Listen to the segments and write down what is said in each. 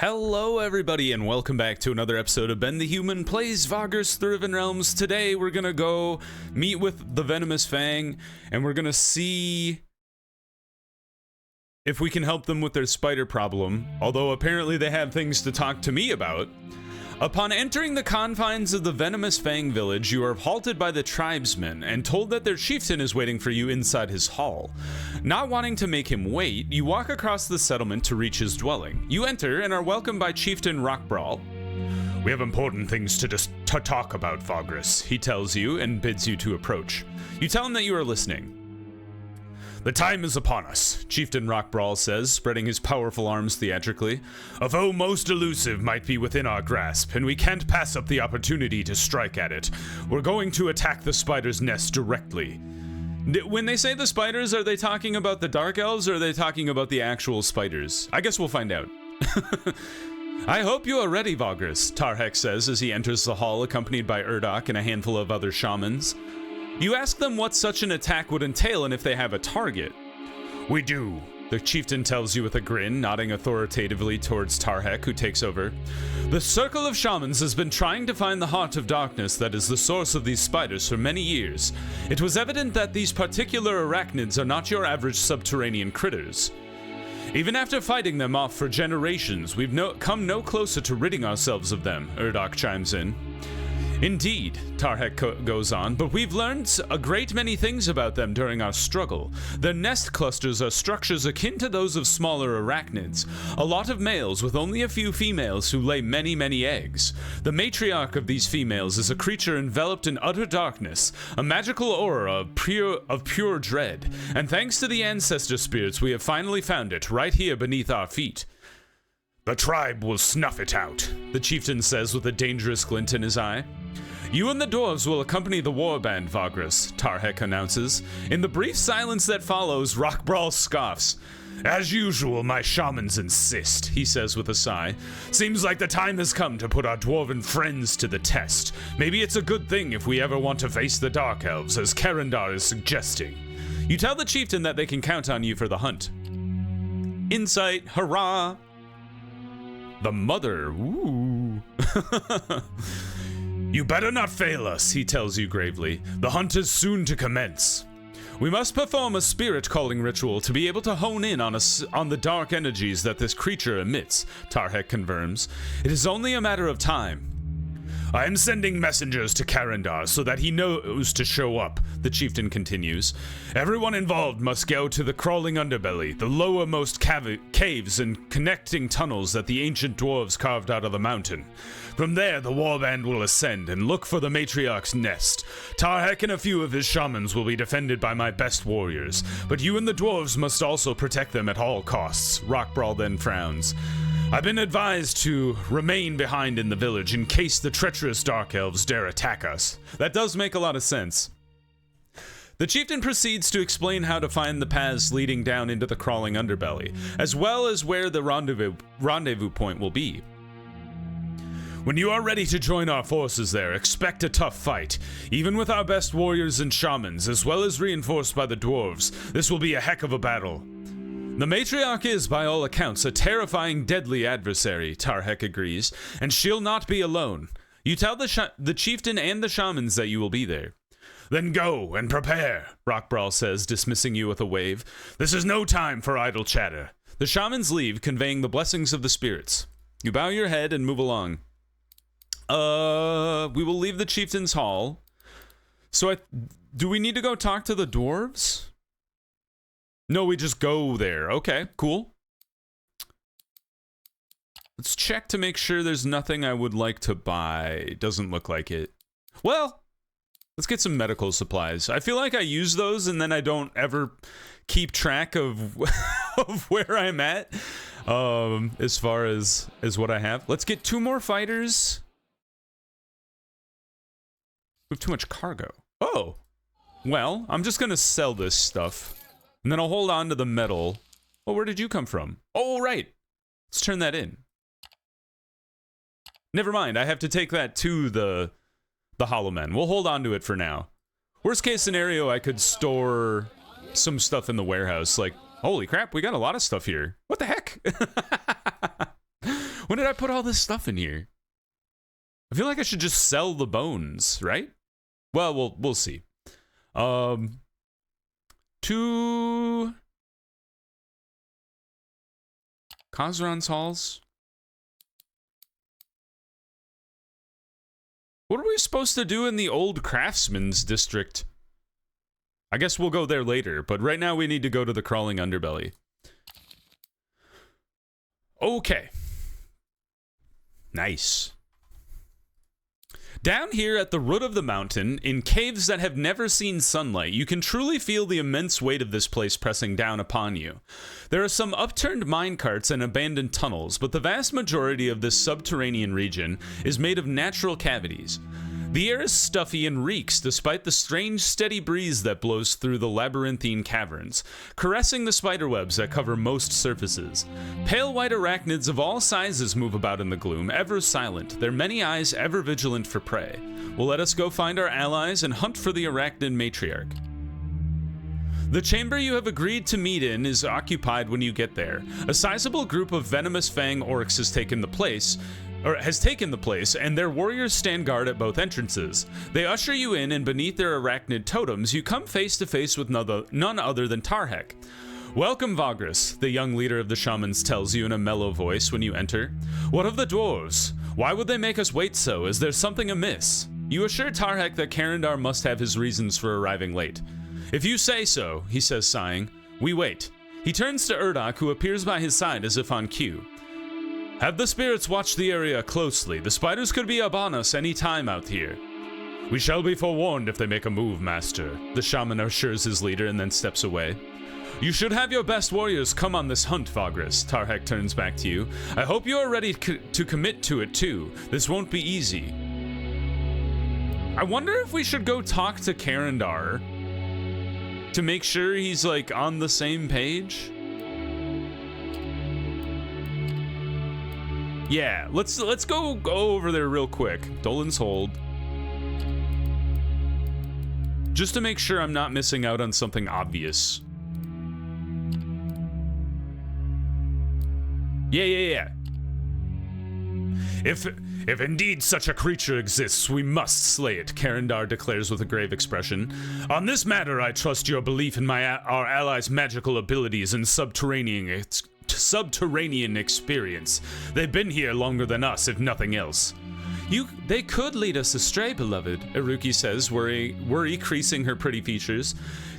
Hello everybody and welcome back to another episode of Ben the Human Plays Vagrus The Riven Realms. Today we're gonna go meet with the Venomous Fang and we're gonna see if we can help them with their spider problem, although apparently they have things to talk to me about. Upon entering the confines of the Venomous Fang village, you are halted by the tribesmen and told that their chieftain is waiting for you inside his hall. Not wanting to make him wait, you walk across the settlement to reach his dwelling. You enter and are welcomed by Chieftain Rockbrawl. We have important things to talk about, Vagrus, he tells you and bids you to approach. You tell him that you are listening. The time is upon us, Chieftain Rockbrawl says, spreading his powerful arms theatrically. A foe most elusive might be within our grasp, and we can't pass up the opportunity to strike at it. We're going to attack the spider's nest directly. When they say the spiders, are they talking about the dark elves, or are they talking about the actual spiders? I guess we'll find out. I hope you are ready, Vagrus, Tarhek says as he enters the hall accompanied by Urdak and a handful of other shamans. You ask them what such an attack would entail and if they have a target. We do, the chieftain tells you with a grin, nodding authoritatively towards Tarhek, who takes over. The Circle of Shamans has been trying to find the heart of darkness that is the source of these spiders for many years. It was evident that these particular arachnids are not your average subterranean critters. Even after fighting them off for generations, we've come no closer to ridding ourselves of them, Urdak chimes in. Indeed, Tarhek goes on, but we've learned a great many things about them during our struggle. Their nest clusters are structures akin to those of smaller arachnids, a lot of males with only a few females who lay many, many eggs. The matriarch of these females is a creature enveloped in utter darkness, a magical aura of pure dread, and thanks to the ancestor spirits we have finally found it, right here beneath our feet. The tribe will snuff it out, the chieftain says with a dangerous glint in his eye. You and the dwarves will accompany the warband, Vagrus, Tarhek announces. In the brief silence that follows, Rockbrawl scoffs. As usual, my shamans insist, he says with a sigh. Seems like the time has come to put our dwarven friends to the test. Maybe it's a good thing if we ever want to face the Dark Elves, as Karandar is suggesting. You tell the chieftain that they can count on you for the hunt. Insight, hurrah! The mother, ooh. You better not fail us, he tells you gravely. The hunt is soon to commence. We must perform a spirit calling ritual to be able to hone in on the dark energies that this creature emits, Tarhek confirms. It is only a matter of time. I am sending messengers to Karandar so that he knows to show up, the chieftain continues. Everyone involved must go to the crawling underbelly, the lowermost caves and connecting tunnels that the ancient dwarves carved out of the mountain. From there, the warband will ascend and look for the matriarch's nest. Tarhek and a few of his shamans will be defended by my best warriors, but you and the dwarves must also protect them at all costs, Rockbrawl then frowns. I've been advised to remain behind in the village in case the treacherous Dark Elves dare attack us. That does make a lot of sense. The chieftain proceeds to explain how to find the paths leading down into the crawling underbelly, as well as where the rendezvous point will be. When you are ready to join our forces there, expect a tough fight. Even with our best warriors and shamans, as well as reinforced by the dwarves, this will be a heck of a battle. The matriarch is, by all accounts, a terrifying, deadly adversary, Tarhek agrees, and she'll not be alone. You tell the chieftain and the shamans that you will be there. Then go and prepare, Rockbrawl says, dismissing you with a wave. This is no time for idle chatter. The shamans leave, conveying the blessings of the spirits. You bow your head and move along. We will leave the chieftain's hall. So do we need to go talk to the dwarves? No, we just go there. Okay, cool. Let's check to make sure there's nothing I would like to buy. Doesn't look like it. Well, let's get some medical supplies. I feel like I use those and then I don't ever keep track of, of where I'm at as far as what I have. Let's get 2 more fighters. We have too much cargo. Oh, well, I'm just gonna sell this stuff. And then I'll hold on to the metal. Oh, where did you come from? Oh, right. Let's turn that in. Never mind, I have to take that to the Hollow Men. We'll hold on to it for now. Worst case scenario, I could store some stuff in the warehouse. Like, holy crap, we got a lot of stuff here. What the heck? When did I put all this stuff in here? I feel like I should just sell the bones, right? Well, we'll see. To Khazran's halls. What are we supposed to do in the old craftsman's district? I guess we'll go there later, but right now we need to go to the crawling underbelly. Okay. Nice. Down here at the root of the mountain, in caves that have never seen sunlight, you can truly feel the immense weight of this place pressing down upon you. There are some upturned minecarts and abandoned tunnels, but the vast majority of this subterranean region is made of natural cavities. The air is stuffy and reeks despite the strange, steady breeze that blows through the labyrinthine caverns, caressing the spiderwebs that cover most surfaces. Pale white arachnids of all sizes move about in the gloom, ever silent, their many eyes ever vigilant for prey. Well, let us go find our allies and hunt for the arachnid matriarch. The chamber you have agreed to meet in is occupied when you get there. A sizable group of venomous fang orcs has taken the place, and their warriors stand guard at both entrances. They usher you in, and beneath their arachnid totems, you come face to face with none other than Tarhek. Welcome, Vagrus, the young leader of the shamans tells you in a mellow voice when you enter. What of the dwarves? Why would they make us wait so? Is there something amiss? You assure Tarhek that Karandar must have his reasons for arriving late. If you say so, he says, sighing. We wait. He turns to Urdok, who appears by his side as if on cue. Have the spirits watch the area closely. The spiders could be upon us any time out here. We shall be forewarned if they make a move, master, the shaman assures his leader and then steps away. You should have your best warriors come on this hunt, Vagrus, Tarhek turns back to you. I hope you are ready to commit to it too. This won't be easy. I wonder if we should go talk to Karandar to make sure he's like on the same page. Yeah, let's go over there real quick. Dolan's Hold. Just to make sure I'm not missing out on something obvious. Yeah. If indeed such a creature exists, we must slay it, Karandar declares with a grave expression. On this matter, I trust your belief in our allies' magical abilities and subterranean experience. They've been here longer than us, if nothing else. They could lead us astray, beloved, Iruki says, worry creasing her pretty features.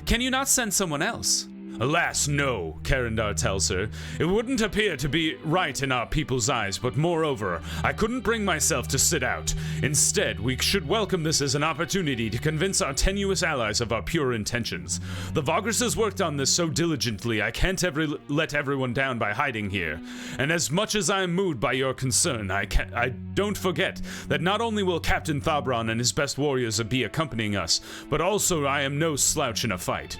Can you not send someone else? Alas, no, Karandar tells her. It wouldn't appear to be right in our people's eyes, but moreover, I couldn't bring myself to sit out. Instead, we should welcome this as an opportunity to convince our tenuous allies of our pure intentions. The Vagrus has worked on this so diligently, I can't let everyone down by hiding here. And as much as I am moved by your concern, I don't forget that not only will Captain Thabron and his best warriors be accompanying us, but also I am no slouch in a fight.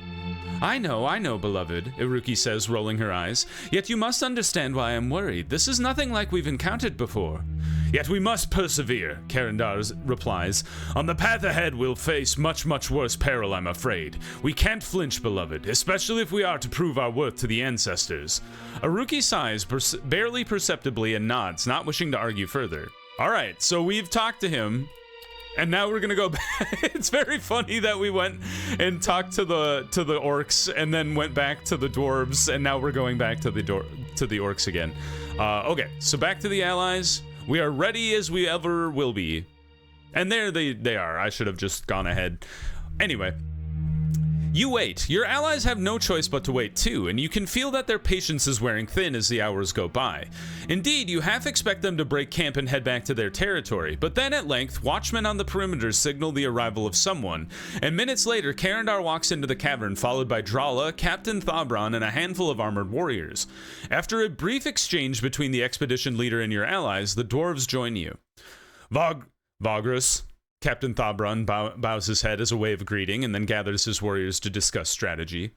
I know, beloved, Iruki says, rolling her eyes. Yet you must understand why I'm worried. This is nothing like we've encountered before. Yet we must persevere, Karandar replies. On the path ahead we'll face much, much worse peril, I'm afraid. We can't flinch, beloved, especially if we are to prove our worth to the ancestors. Iruki sighs barely perceptibly and nods, not wishing to argue further. Alright, so we've talked to him. And now we're gonna go back. It's very funny that we went and talked to the orcs and then went back to the dwarves, and now we're going back to the orcs again. Okay, so back to the allies. We are ready as we ever will be. And there they are. I should have just gone ahead. Anyway. You wait. Your allies have no choice but to wait too, and you can feel that their patience is wearing thin as the hours go by. Indeed, you half expect them to break camp and head back to their territory, but then at length, watchmen on the perimeter signal the arrival of someone, and minutes later, Karandar walks into the cavern followed by Drala, Captain Thabron, and a handful of armored warriors. After a brief exchange between the expedition leader and your allies, the dwarves join you. Vagrus. Captain Thabron bows his head as a way of greeting and then gathers his warriors to discuss strategy.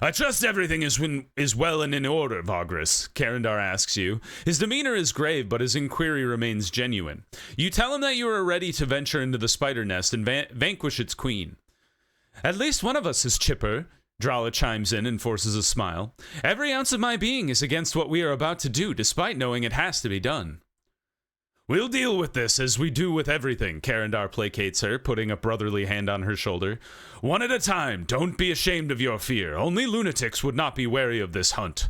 I trust everything is well and in order, Vagrus, Karandar asks you. His demeanor is grave, but his inquiry remains genuine. You tell him that you are ready to venture into the spider nest and vanquish its queen. At least one of us is chipper, Drala chimes in and forces a smile. Every ounce of my being is against what we are about to do, despite knowing it has to be done. We'll deal with this as we do with everything, Karandar placates her, putting a brotherly hand on her shoulder. One at a time, don't be ashamed of your fear. Only lunatics would not be wary of this hunt.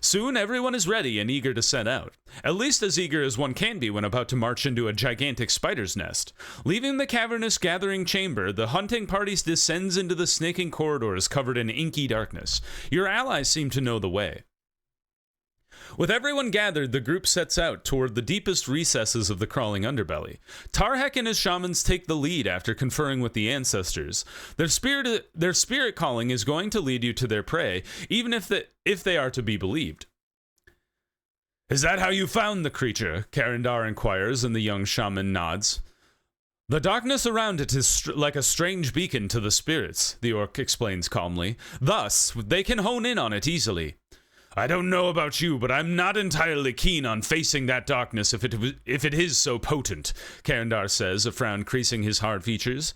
Soon everyone is ready and eager to set out. At least as eager as one can be when about to march into a gigantic spider's nest. Leaving the cavernous gathering chamber, the hunting party descends into the snaking corridors covered in inky darkness. Your allies seem to know the way. With everyone gathered, the group sets out toward the deepest recesses of the crawling underbelly. Tarhek and his shamans take the lead after conferring with the ancestors. Their spirit calling is going to lead you to their prey, even if they are to be believed. Is that how you found the creature? Karandar inquires, and the young shaman nods. The darkness around it is like a strange beacon to the spirits, the orc explains calmly. Thus, they can hone in on it easily. I don't know about you, but I'm not entirely keen on facing that darkness if it is so potent, Karandar says, a frown creasing his hard features.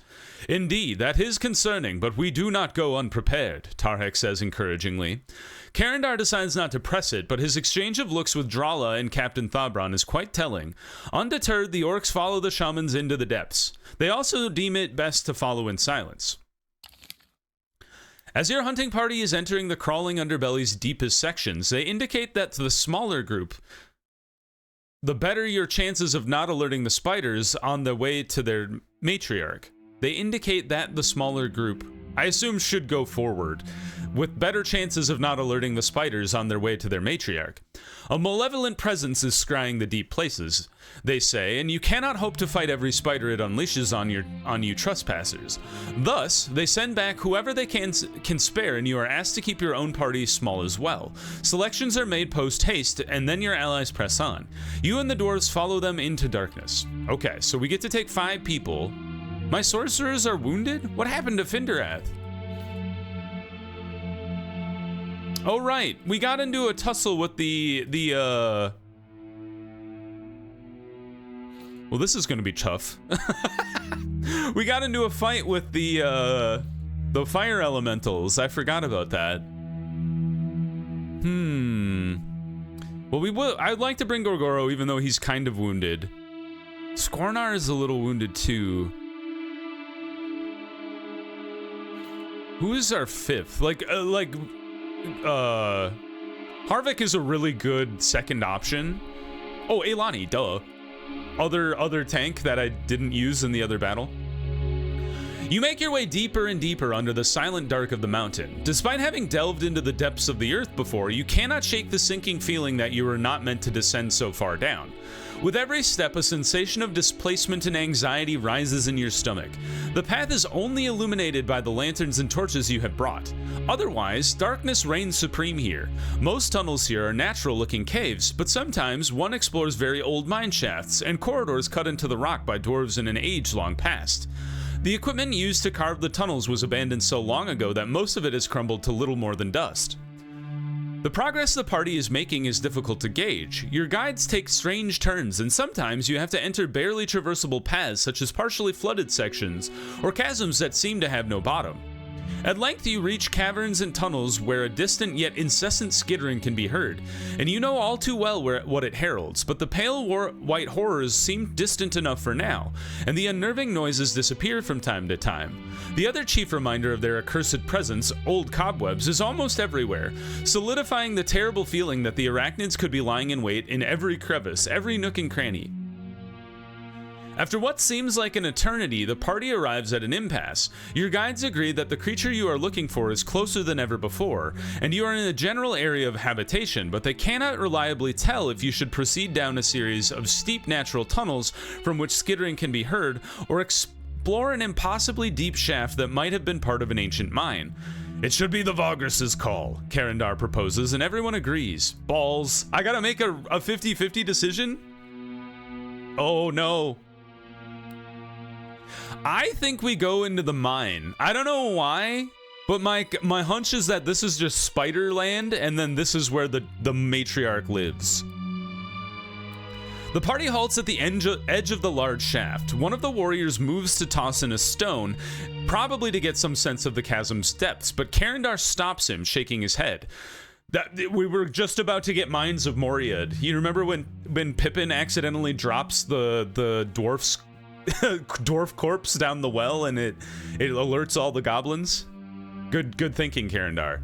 Indeed, that is concerning, but we do not go unprepared, Tarhek says encouragingly. Karandar decides not to press it, but his exchange of looks with Drala and Captain Thabron is quite telling. Undeterred, the orcs follow the shamans into the depths. They also deem it best to follow in silence. As your hunting party is entering the crawling underbelly's deepest sections, they indicate that to the smaller group, the better your chances of not alerting the spiders on the way to their matriarch. They indicate that the smaller group, I assume, should go forward, with better chances of not alerting the spiders on their way to their matriarch. A malevolent presence is scrying the deep places, they say, and you cannot hope to fight every spider it unleashes on you trespassers. Thus, they send back whoever they can spare, and you are asked to keep your own party small as well. Selections are made post-haste, and then your allies press on. You and the dwarves follow them into darkness. Okay, so we get to take 5 people. My sorcerers are wounded? What happened to Finderath? Oh, right. We got into a tussle with well, this is going to be tough. We got into a fight with the fire elementals. I forgot about that. Well, I'd like to bring Gorgoro, even though he's kind of wounded. Skornar is a little wounded, too. Who is our 5th? Harvick is a really good second option. Oh, Eilani, duh. Other tank that I didn't use in the other battle. You make your way deeper and deeper under the silent dark of the mountain. Despite having delved into the depths of the earth before, you cannot shake the sinking feeling that you were not meant to descend so far down. With every step, a sensation of displacement and anxiety rises in your stomach. The path is only illuminated by the lanterns and torches you have brought. Otherwise, darkness reigns supreme here. Most tunnels here are natural-looking caves, but sometimes one explores very old mine shafts and corridors cut into the rock by dwarves in an age long past. The equipment used to carve the tunnels was abandoned so long ago that most of it has crumbled to little more than dust. The progress the party is making is difficult to gauge. Your guides take strange turns, and sometimes you have to enter barely traversable paths such as partially flooded sections, or chasms that seem to have no bottom. At length you reach caverns and tunnels where a distant yet incessant skittering can be heard, and you know all too well what it heralds, but the pale white horrors seem distant enough for now, and the unnerving noises disappear from time to time. The other chief reminder of their accursed presence, old cobwebs, is almost everywhere, solidifying the terrible feeling that the arachnids could be lying in wait in every crevice, every nook and cranny. After what seems like an eternity, the party arrives at an impasse. Your guides agree that the creature you are looking for is closer than ever before, and you are in a general area of habitation, but they cannot reliably tell if you should proceed down a series of steep natural tunnels from which skittering can be heard, or explore an impossibly deep shaft that might have been part of an ancient mine. It should be the Vagrus' call, Karandar proposes, and everyone agrees. Balls. I gotta make a 50-50 decision? Oh no. I think we go into the mine. I don't know why, but my hunch is that this is just spider land, and then this is where the matriarch lives. The party halts at the edge of the large shaft. One of the warriors moves to toss in a stone, probably to get some sense of the chasm's depths, but Karendar stops him, shaking his head. We were just about to get Mines of Moria. You remember when Pippin accidentally drops the dwarf's dwarf corpse down the well and it alerts all the goblins? Good thinking, Karendar.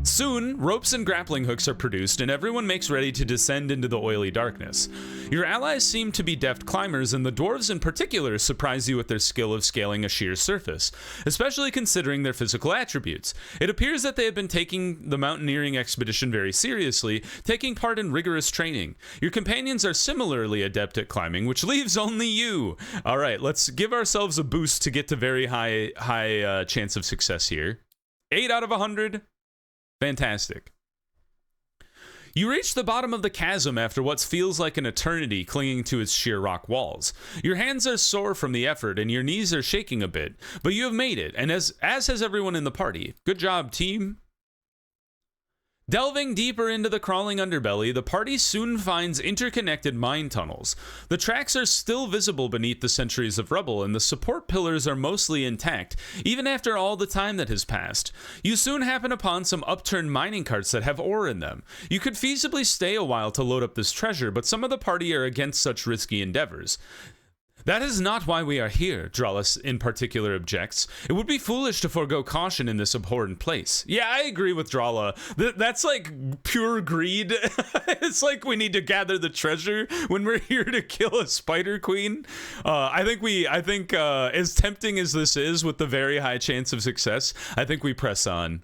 Soon, ropes and grappling hooks are produced, and everyone makes ready to descend into the oily darkness. Your allies seem to be deft climbers, and the dwarves in particular surprise you with their skill of scaling a sheer surface, especially considering their physical attributes. It appears that they have been taking the mountaineering expedition very seriously, taking part in rigorous training. Your companions are similarly adept at climbing, which leaves only you. All right, let's give ourselves a boost to get to very high chance of success here. 8 out of 100. Fantastic. You reach the bottom of the chasm after what feels like an eternity clinging to its sheer rock walls. Your hands are sore from the effort and your knees are shaking a bit, but you have made it, and as has everyone in the party. Good job, team. Delving deeper into the crawling underbelly, the party soon finds interconnected mine tunnels. The tracks are still visible beneath the centuries of rubble, and the support pillars are mostly intact, even after all the time that has passed. You soon happen upon some upturned mining carts that have ore in them. You could feasibly stay a while to load up this treasure, but some of the party are against such risky endeavors. That is not why we are here, Dralus in particular objects. It would be foolish to forego caution in this abhorrent place. Yeah, I agree with Drala. That's like pure greed. It's like we need to gather the treasure when we're here to kill a spider queen. I think as tempting as this is with the very high chance of success, I think we press on.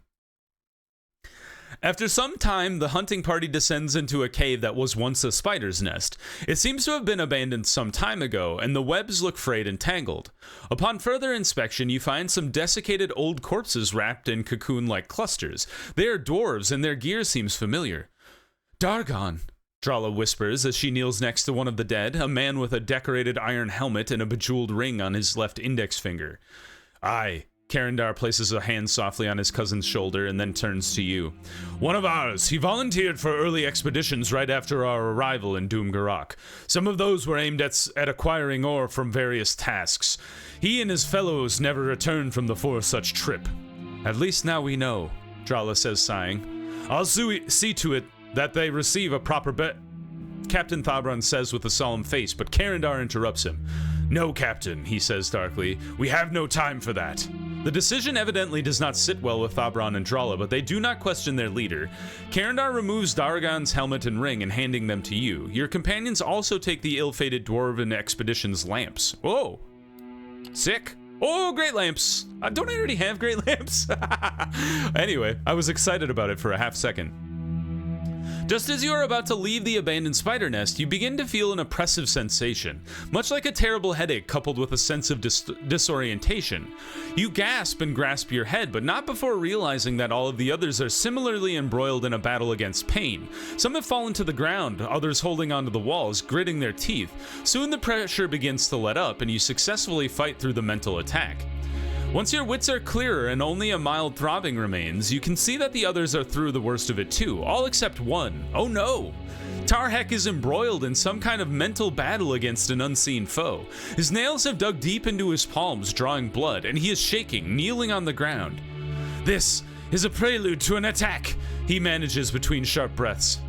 After some time, the hunting party descends into a cave that was once a spider's nest. It seems to have been abandoned some time ago, and the webs look frayed and tangled. Upon further inspection, you find some desiccated old corpses wrapped in cocoon-like clusters. They are dwarves, and their gear seems familiar. Dargon, Drala whispers as she kneels next to one of the dead, a man with a decorated iron helmet and a bejeweled ring on his left index finger. Aye. Karendar places a hand softly on his cousin's shoulder and then turns to you. One of ours. He volunteered for early expeditions right after our arrival in Doomgarak. Some of those were aimed at acquiring ore from various tasks. He and his fellows never returned from the such trip. At least now we know, Drala says, sighing. I'll see to it that they receive a proper Captain Thabron says with a solemn face, but Karendar interrupts him. No, Captain, he says darkly. We have no time for that. The decision evidently does not sit well with Thabron and Drala, but they do not question their leader. Karendar removes Dargon's helmet and ring and handing them to you. Your companions also take the ill-fated Dwarven expedition's lamps. Whoa. Sick. Oh, great lamps. Don't I already have great lamps? Anyway, I was excited about it for a half second. Just as you are about to leave the abandoned spider nest, you begin to feel an oppressive sensation, much like a terrible headache coupled with a sense of disorientation. You gasp and grasp your head, but not before realizing that all of the others are similarly embroiled in a battle against pain. Some have fallen to the ground, others holding onto the walls, gritting their teeth. Soon the pressure begins to let up, and you successfully fight through the mental attack. Once your wits are clearer and only a mild throbbing remains, you can see that the others are through the worst of it too, all except one. Oh no! Tarhek is embroiled in some kind of mental battle against an unseen foe. His nails have dug deep into his palms, drawing blood, and he is shaking, kneeling on the ground. This is a prelude to an attack, he manages between sharp breaths.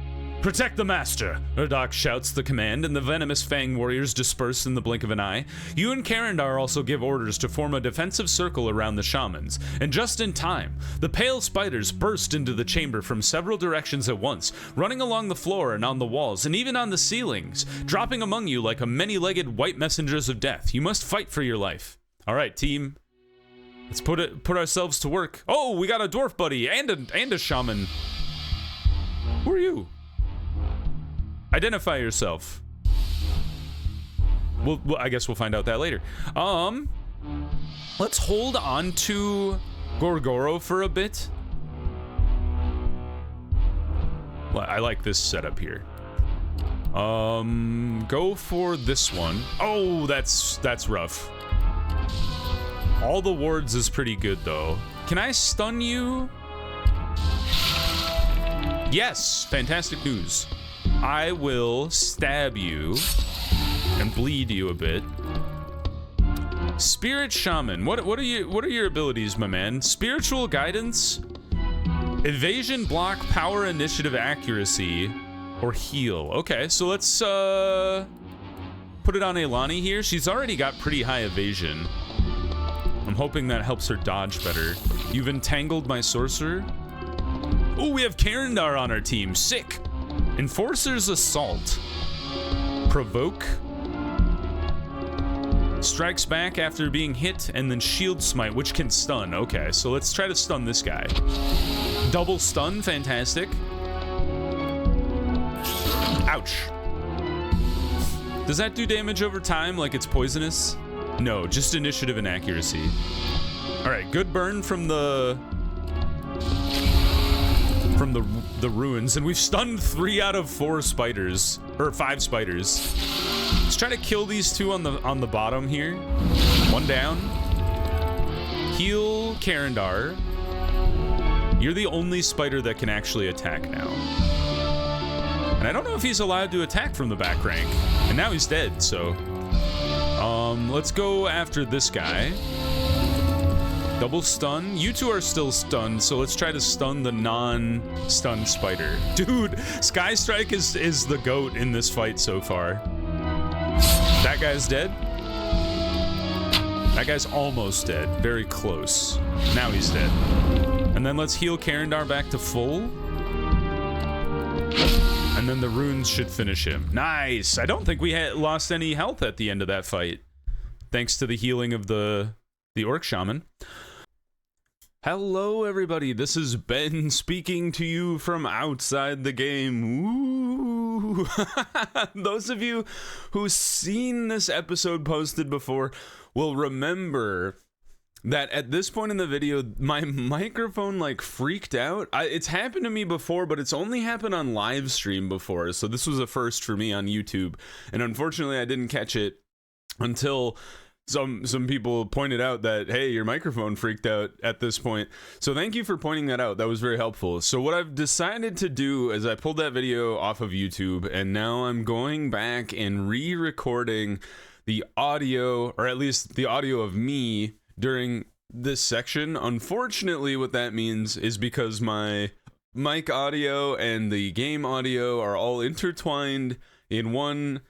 Protect the master, Urdak shouts the command, and the venomous Fang warriors disperse in the blink of an eye. You and Karendar also give orders to form a defensive circle around the shamans, and just in time, the pale spiders burst into the chamber from several directions at once, running along the floor and on the walls, and even on the ceilings, dropping among you like a many-legged white messengers of death. You must fight for your life. All right, team. Let's put ourselves to work. Oh, we got a dwarf buddy and a shaman. Who are you? Identify yourself. Well, I guess we'll find out that later. Let's hold on to Gorgoro for a bit. Well, I like this setup here. Go for this one. Oh, that's rough. All the wards is pretty good though. Can I stun you? Yes, fantastic news. I will stab you and bleed you a bit. Spirit Shaman. What are your abilities, my man? Spiritual Guidance, Evasion, Block, Power, Initiative, Accuracy, or Heal. Okay, so let's put it on Eilani here. She's already got pretty high evasion. I'm hoping that helps her dodge better. You've entangled my sorcerer. Oh, we have Karendar on our team. Sick. Enforcer's Assault. Provoke. Strikes back after being hit, and then Shield Smite, which can stun. Okay, so let's try to stun this guy. Double stun, fantastic. Ouch. Does that do damage over time like it's poisonous? No, just initiative and accuracy. All right, good burn from the ruins, and we've stunned 3 out of 4 spiders, or 5 spiders. Let's try to kill these 2 on the bottom here. 1 down. Heal Karendar. You're the only spider that can actually attack now. And I don't know if he's allowed to attack from the back rank. And now he's dead, so let's go after this guy. Double stun. You 2 are still stunned, so let's try to stun the non-stunned spider. Dude, Sky Strike is the GOAT in this fight so far. That guy's dead. That guy's almost dead. Very close. Now he's dead. And then let's heal Karendar back to full. And then the runes should finish him. Nice! I don't think we lost any health at the end of that fight. Thanks to the healing of the Orc Shaman. Hello, everybody. This is Ben speaking to you from outside the game. Ooh. Those of you who've seen this episode posted before will remember that at this point in the video, my microphone like freaked out. It's happened to me before, but it's only happened on live stream before. So this was a first for me on YouTube. And unfortunately, I didn't catch it until some people pointed out that, hey, your microphone freaked out at this point. So thank you for pointing that out. That was very helpful. So what I've decided to do is I pulled that video off of YouTube, and now I'm going back and re-recording the audio, or at least the audio of me during this section. Unfortunately, what that means is because my mic audio and the game audio are all intertwined in one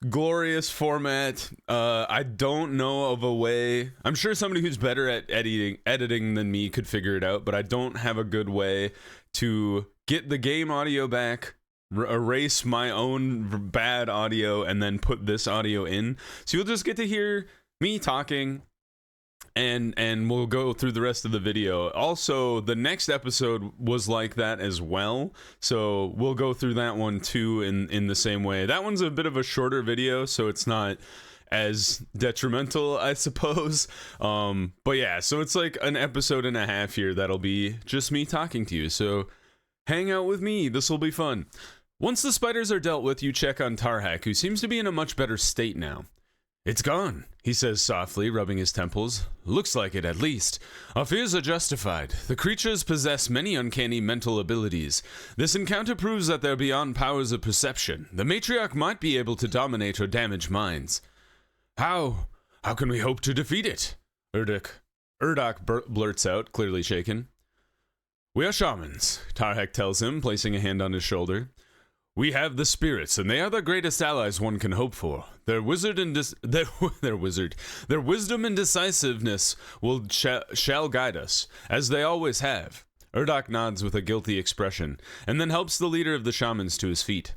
glorious format. I don't know of a way. I'm sure somebody who's better at editing than me could figure it out, but I don't have a good way to get the game audio back, erase my own bad audio, and then put this audio in. So you'll just get to hear me talking, and we'll go through the rest of the video. Also, the next episode was like that as well, so we'll go through that one too in the same way. That one's a bit of a shorter video, so it's not as detrimental, I suppose. But yeah, so it's like an episode and a half here that'll be just me talking to you, so hang out with me. This will be fun. Once the spiders are dealt with, you check on Tarhak, who seems to be in a much better state now. "It's gone," he says softly, rubbing his temples. "Looks like it, at least. Our fears are justified. The creatures possess many uncanny mental abilities. This encounter proves that they're beyond powers of perception. The Matriarch might be able to dominate or damage minds." How can we hope to defeat it?" Urdak blurts out, clearly shaken. "We are shamans," Tarhak tells him, placing a hand on his shoulder. "We have the spirits, and they are the greatest allies one can hope for. Their wisdom and decisiveness shall guide us, as they always have." Urdak nods with a guilty expression, and then helps the leader of the shamans to his feet.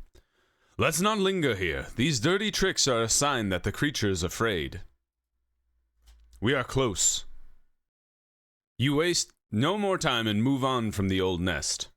"Let's not linger here. These dirty tricks are a sign that the creature is afraid." "We are close. You waste no more time and move on from the old nest."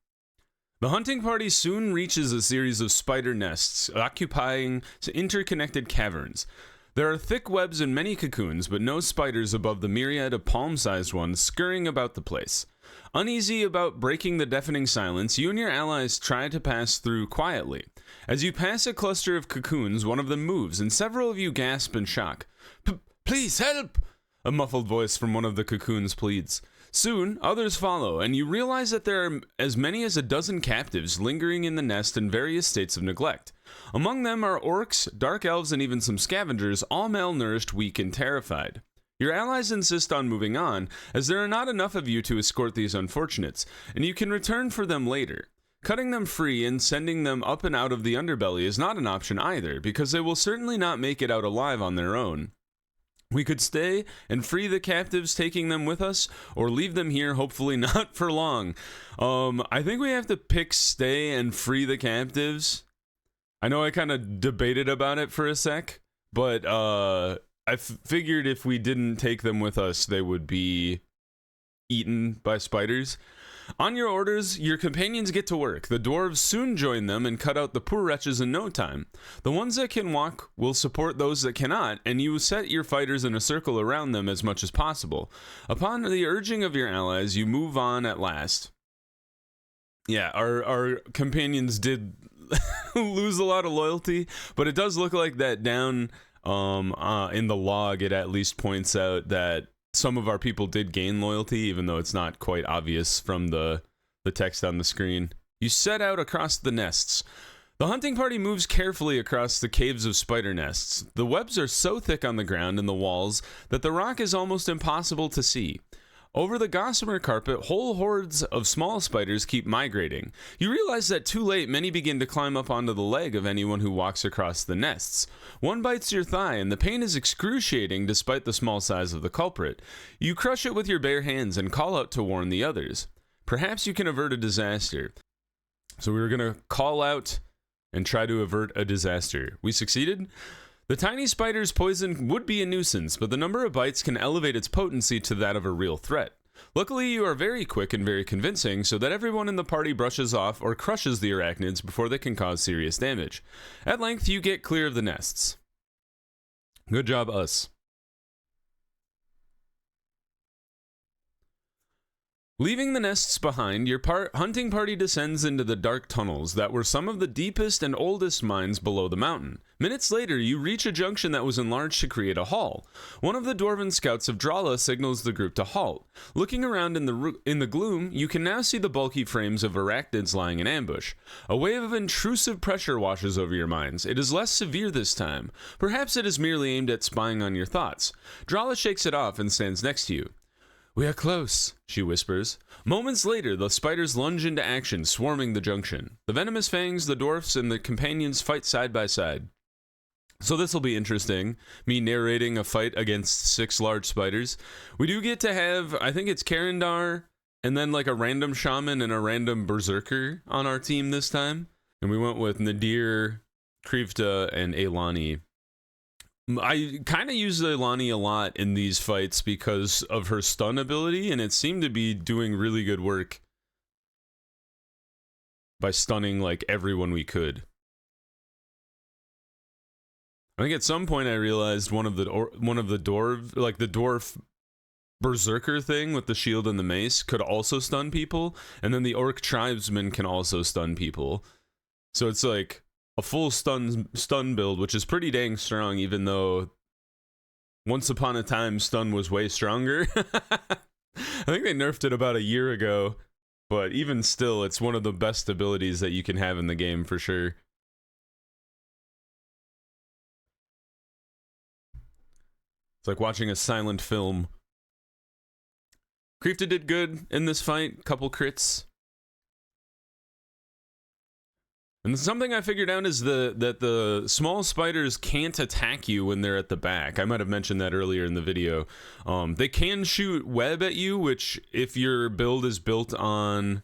The hunting party soon reaches a series of spider nests occupying interconnected caverns. There are thick webs and many cocoons, but no spiders above the myriad of palm-sized ones scurrying about the place. Uneasy about breaking the deafening silence, you and your allies try to pass through quietly. As you pass a cluster of cocoons, one of them moves, and several of you gasp in shock. Please help!" A muffled voice from one of the cocoons pleads. Soon, others follow, and you realize that there are as many as a dozen captives lingering in the nest in various states of neglect. Among them are orcs, dark elves, and even some scavengers, all malnourished, weak, and terrified. Your allies insist on moving on, as there are not enough of you to escort these unfortunates, and you can return for them later. Cutting them free and sending them up and out of the underbelly is not an option either, because they will certainly not make it out alive on their own. We could stay and free the captives, taking them with us, or leave them here, hopefully not for long. I think we have to pick stay and free the captives. I know I kind of debated about it for a sec, but I figured if we didn't take them with us, they would be eaten by spiders. On your orders, your companions get to work. The dwarves soon join them and cut out the poor wretches in no time. The ones that can walk will support those that cannot, and you set your fighters in a circle around them as much as possible. Upon the urging of your allies, you move on at last. Yeah, our companions did lose a lot of loyalty, but it does look like that down in the log, it at least points out that some of our people did gain loyalty, even though it's not quite obvious from the text on the screen. You set out across the nests. The hunting party moves carefully across the caves of spider nests. The webs are so thick on the ground and the walls that the rock is almost impossible to see. Over the gossamer carpet, whole hordes of small spiders keep migrating. You realize that too late, many begin to climb up onto the leg of anyone who walks across the nests. One bites your thigh, and the pain is excruciating despite the small size of the culprit. You crush it with your bare hands and call out to warn the others. Perhaps you can avert a disaster. So we were going to call out and try to avert a disaster. We succeeded? The tiny spider's poison would be a nuisance, but the number of bites can elevate its potency to that of a real threat. Luckily, you are very quick and very convincing, so that everyone in the party brushes off or crushes the arachnids before they can cause serious damage. At length, you get clear of the nests. Good job, us. Leaving the nests behind, your hunting party descends into the dark tunnels that were some of the deepest and oldest mines below the mountain. Minutes later, you reach a junction that was enlarged to create a hall. One of the dwarven scouts of Drala signals the group to halt. Looking around in the gloom, you can now see the bulky frames of arachnids lying in ambush. A wave of intrusive pressure washes over your minds. It is less severe this time. Perhaps it is merely aimed at spying on your thoughts. Drala shakes it off and stands next to you. "We are close," she whispers. Moments later, the spiders lunge into action, swarming the junction. The venomous fangs, the dwarfs, and the companions fight side by side. So this will be interesting, me narrating a fight against 6 large spiders. We do get to have, I think it's Karandar, and then like a random shaman and a random berserker on our team this time. And we went with Nadir, Krivta, and Eilani. I kind of use Eilani a lot in these fights because of her stun ability, and it seemed to be doing really good work by stunning like everyone we could. I think at some point I realized one of the dwarf berserker thing with the shield and the mace could also stun people, and then the orc tribesman can also stun people. So it's like a full stun build, which is pretty dang strong, even though once upon a time stun was way stronger. I think they nerfed it about a year ago, but even still, it's one of the best abilities that you can have in the game for sure. It's like watching a silent film. Krivta did good in this fight, couple crits. And something I figured out is that the small spiders can't attack you when they're at the back. I might have mentioned that earlier in the video. They can shoot web at you, which if your build is built on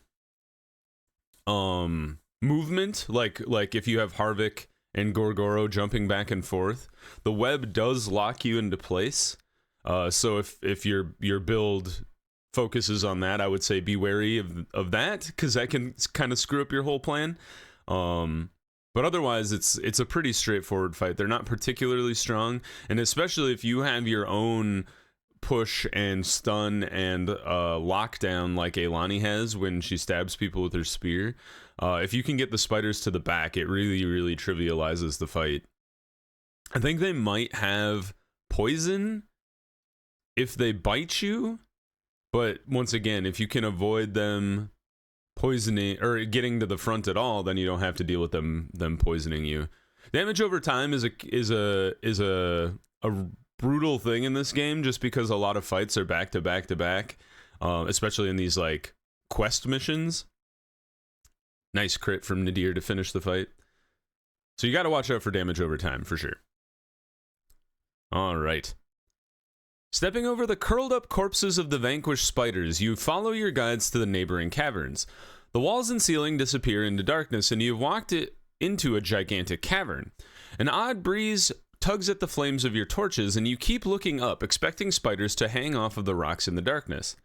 movement, like if you have Harvick and Gorgoro jumping back and forth, the web does lock you into place. So if your build focuses on that, I would say be wary of that, because that can kind of screw up your whole plan. But otherwise, it's a pretty straightforward fight. They're not particularly strong, and especially if you have your own push and stun and lockdown like Eilani has when she stabs people with her spear, if you can get the spiders to the back, it really, really trivializes the fight. I think they might have poison if they bite you, But once again, if you can avoid them poisoning or getting to the front at all, then you don't have to deal with them poisoning you. Damage over time is a brutal thing in this game, just because a lot of fights are back to back to back, especially in these like quest missions. Nice crit from Nadir to finish the fight. So you got to watch out for damage over time for sure. All right. Stepping over the curled up corpses of the vanquished spiders, you follow your guides to the neighboring caverns. The walls and ceiling disappear into darkness, and you have walked into a gigantic cavern. An odd breeze tugs at the flames of your torches, and you keep looking up, expecting spiders to hang off of the rocks in the darkness.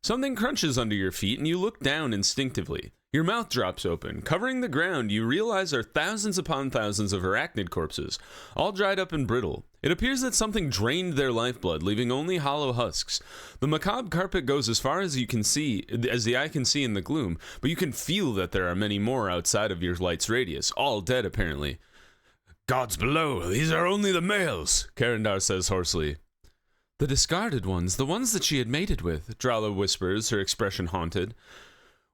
Something crunches under your feet, and you look down instinctively. Your mouth drops open. Covering the ground, you realize are thousands upon thousands of arachnid corpses, all dried up and brittle. It appears that something drained their lifeblood, leaving only hollow husks. The macabre carpet goes as far as you can see, as the eye can see in the gloom, but you can feel that there are many more outside of your light's radius, all dead apparently. "Gods below, these are only the males," Karandar says hoarsely. "The discarded ones, the ones that she had mated with," Drala whispers, her expression haunted.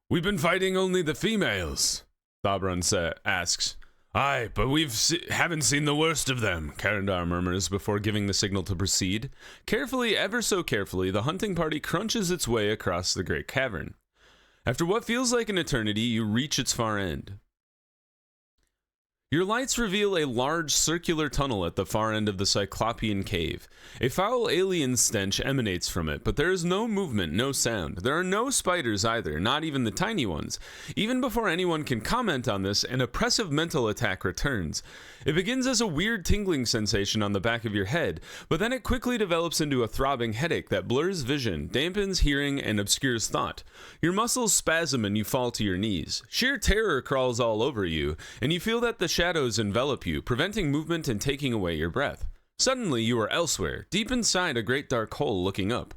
"We've been fighting only the females," Thabron asks. "Aye, but haven't seen the worst of them," Karandar murmurs before giving the signal to proceed. Carefully, ever so carefully, the hunting party crunches its way across the great cavern. After what feels like an eternity, you reach its far end. Your lights reveal a large circular tunnel at the far end of the Cyclopean cave. A foul alien stench emanates from it, but there is no movement, no sound. There are no spiders either, not even the tiny ones. Even before anyone can comment on this, an oppressive mental attack returns. It begins as a weird tingling sensation on the back of your head, but then it quickly develops into a throbbing headache that blurs vision, dampens hearing, and obscures thought. Your muscles spasm and you fall to your knees. Sheer terror crawls all over you, and you feel that the shadows envelop you, preventing movement and taking away your breath. Suddenly, you are elsewhere, deep inside a great dark hole looking up.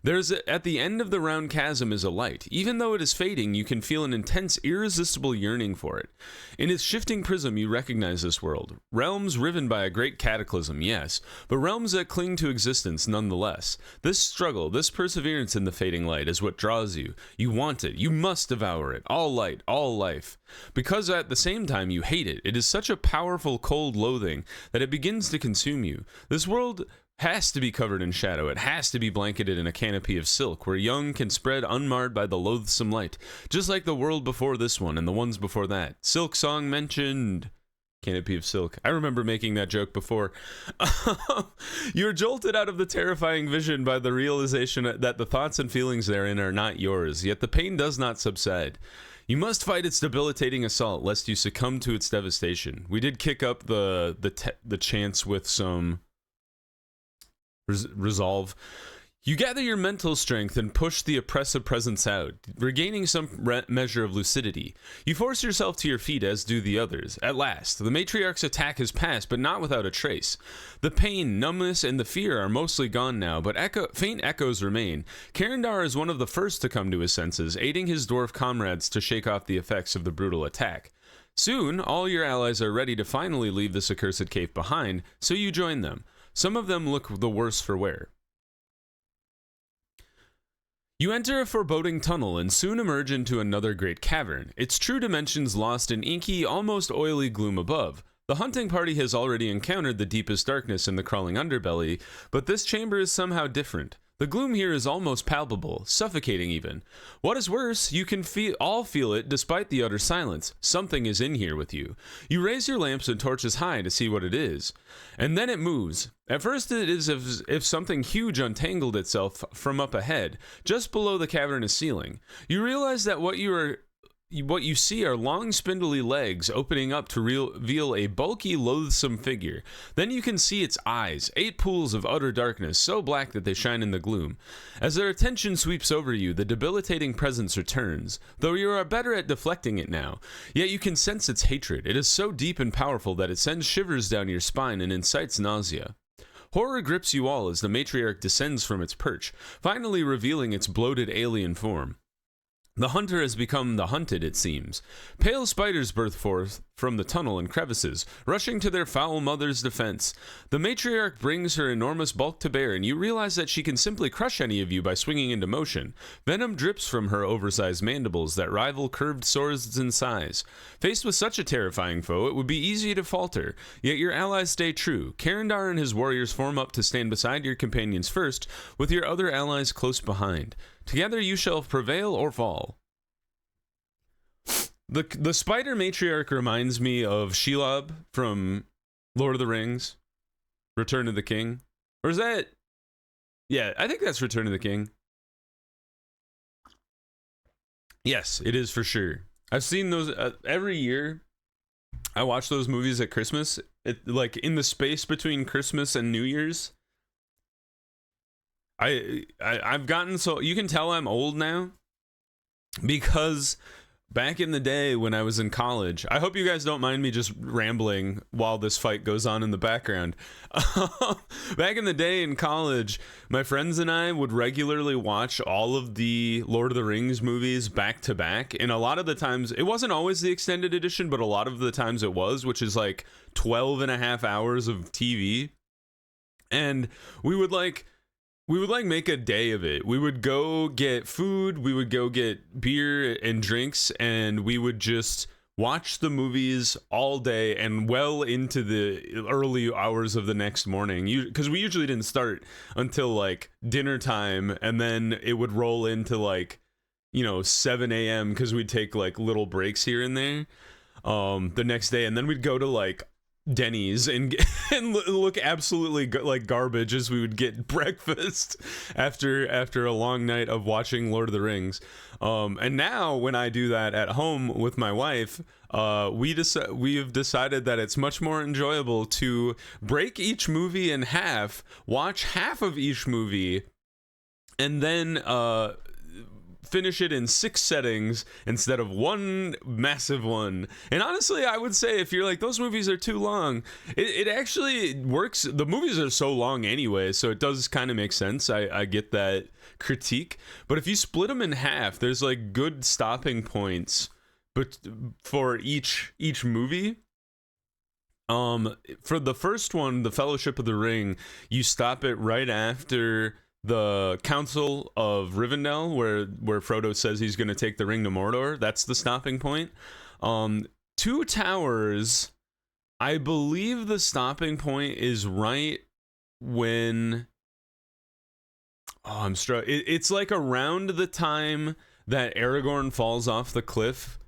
At the end of the round chasm is a light. Even though it is fading, you can feel an intense, irresistible yearning for it. In its shifting prism, you recognize this world. Realms riven by a great cataclysm, yes, but realms that cling to existence nonetheless. This struggle, this perseverance in the fading light is what draws you. You want it. You must devour it. All light, all life. Because at the same time you hate it. It is such a powerful, cold loathing that it begins to consume you. This world has to be covered in shadow. It has to be blanketed in a canopy of silk where young can spread unmarred by the loathsome light, just like the world before this one and the ones before that. Silk song mentioned. Canopy of silk. I remember making that joke before. You're jolted out of the terrifying vision by the realization that the thoughts and feelings therein are not yours, yet the pain does not subside. You must fight its debilitating assault lest you succumb to its devastation. We did kick up the chance with some resolve. You gather your mental strength and push the oppressive presence out, regaining some measure of lucidity. You force yourself to your feet, as do the others. At last, the Matriarch's attack has passed, but not without a trace. The pain, numbness, and the fear are mostly gone now, but faint echoes remain. Karandar is one of the first to come to his senses, aiding his dwarf comrades to shake off the effects of the brutal attack. Soon, all your allies are ready to finally leave this accursed cave behind, so you join them. Some of them look the worse for wear. You enter a foreboding tunnel and soon emerge into another great cavern, its true dimensions lost in inky, almost oily gloom above. The hunting party has already encountered the deepest darkness in the crawling underbelly, but this chamber is somehow different. The gloom here is almost palpable, suffocating even. What is worse, you can all feel it despite the utter silence. Something is in here with you. You raise your lamps and torches high to see what it is. And then it moves. At first it is as if something huge untangled itself from up ahead, just below the cavernous ceiling. You realize that what you see are long spindly legs opening up to reveal a bulky, loathsome figure. Then you can see its eyes, 8 pools of utter darkness, so black that they shine in the gloom. As their attention sweeps over you, the debilitating presence returns, though you are better at deflecting it now. Yet you can sense its hatred. It is so deep and powerful that it sends shivers down your spine and incites nausea. Horror grips you all as the Matriarch descends from its perch, finally revealing its bloated alien form. The hunter has become the hunted, it seems. Pale spiders burst forth from the tunnel and crevices, rushing to their foul mother's defense. The matriarch brings her enormous bulk to bear, and you realize that she can simply crush any of you by swinging into motion. Venom drips from her oversized mandibles that rival curved swords in size. Faced with such a terrifying foe, it would be easy to falter, yet your allies stay true. Karandar and his warriors form up to stand beside your companions first, with your other allies close behind. Together you shall prevail or fall. The spider matriarch reminds me of Shelob from Lord of the Rings, Return of the King. Or is that... Yeah, I think that's Return of the King. Yes, it is for sure. I've seen those every year. I watch those movies at Christmas. Like in the space between Christmas and New Year's. I've gotten so... You can tell I'm old now. Because... back in the day when I was in college, I hope you guys don't mind me just rambling while this fight goes on in the background. Back in the day in college, my friends and I would regularly watch all of the Lord of the Rings movies back to back. And a lot of the times, it wasn't always the extended edition, but a lot of the times it was, which is like 12 and a half hours of TV. And we would make a day of it. We would go get food, we would go get beer and drinks, and we would just watch the movies all day and well into the early hours of the next morning. Because we usually didn't start until like dinner time, and then it would roll into like, 7 a.m. because we'd take like little breaks here and there the next day, and then we'd go to like Denny's and look absolutely like garbage as we would get breakfast after a long night of watching Lord of the Rings. And now when I do that at home with my wife, we have decided that it's much more enjoyable to break each movie in half, watch half of each movie, and then finish it in 6 settings instead of one massive one. And honestly, I would say if you're like, those movies are too long, it actually works. The movies are so long anyway, so it does kind of make sense. I get that critique, but if you split them in half, there's like good stopping points but for each movie. For the first one, The Fellowship of the Ring, you stop it right after the Council of Rivendell, where Frodo says he's going to take the ring to Mordor. That's the stopping point. Two Towers, I believe the stopping point is right when... It's like around the time that Aragorn falls off the cliff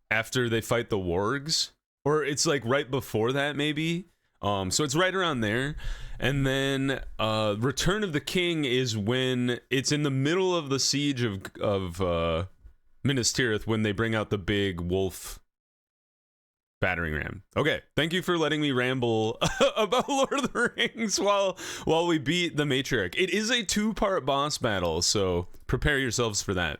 after they fight the wargs. Or it's like right before that, maybe. So it's right around there. And then Return of the King is when it's in the middle of the siege of Minas Tirith, when they bring out the big wolf battering ram. Okay, thank you for letting me ramble about Lord of the Rings while we beat the Matriarch. It is a 2-part boss battle, so prepare yourselves for that.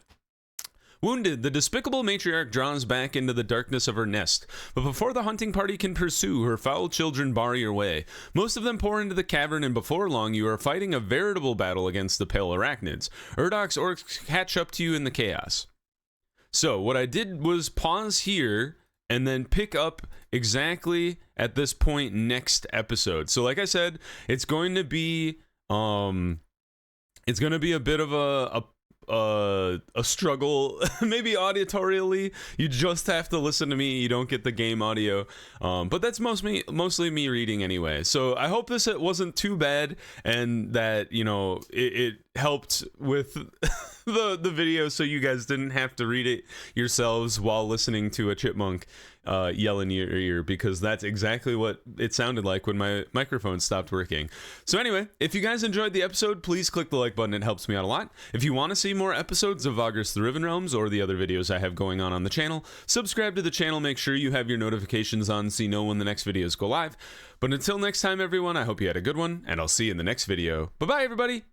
Wounded, the despicable matriarch draws back into the darkness of her nest, but before the hunting party can pursue, her foul children bar your way. Most of them pour into the cavern, and before long you are fighting a veritable battle against the pale arachnids. Urdok's orcs catch up to you in the chaos. So what I did was pause here and then pick up exactly at this point next episode. So like I said, it's going to be a bit of a struggle, maybe auditorially. You just have to listen to me. You don't get the game audio, but that's mostly me reading anyway. So I hope this wasn't too bad, and that it helped with the video, so you guys didn't have to read it yourselves while listening to a chipmunk yell in your ear, because that's exactly what it sounded like when my microphone stopped working. So anyway, if you guys enjoyed the episode, please click the like button. It helps me out a lot. If you want to see more episodes of Vagrus The Riven Realms or the other videos I have going on the channel, subscribe to the channel. Make sure you have your notifications on so you know when the next videos go live. But until next time, everyone, I hope you had a good one, and I'll see you in the next video. Bye-bye, everybody!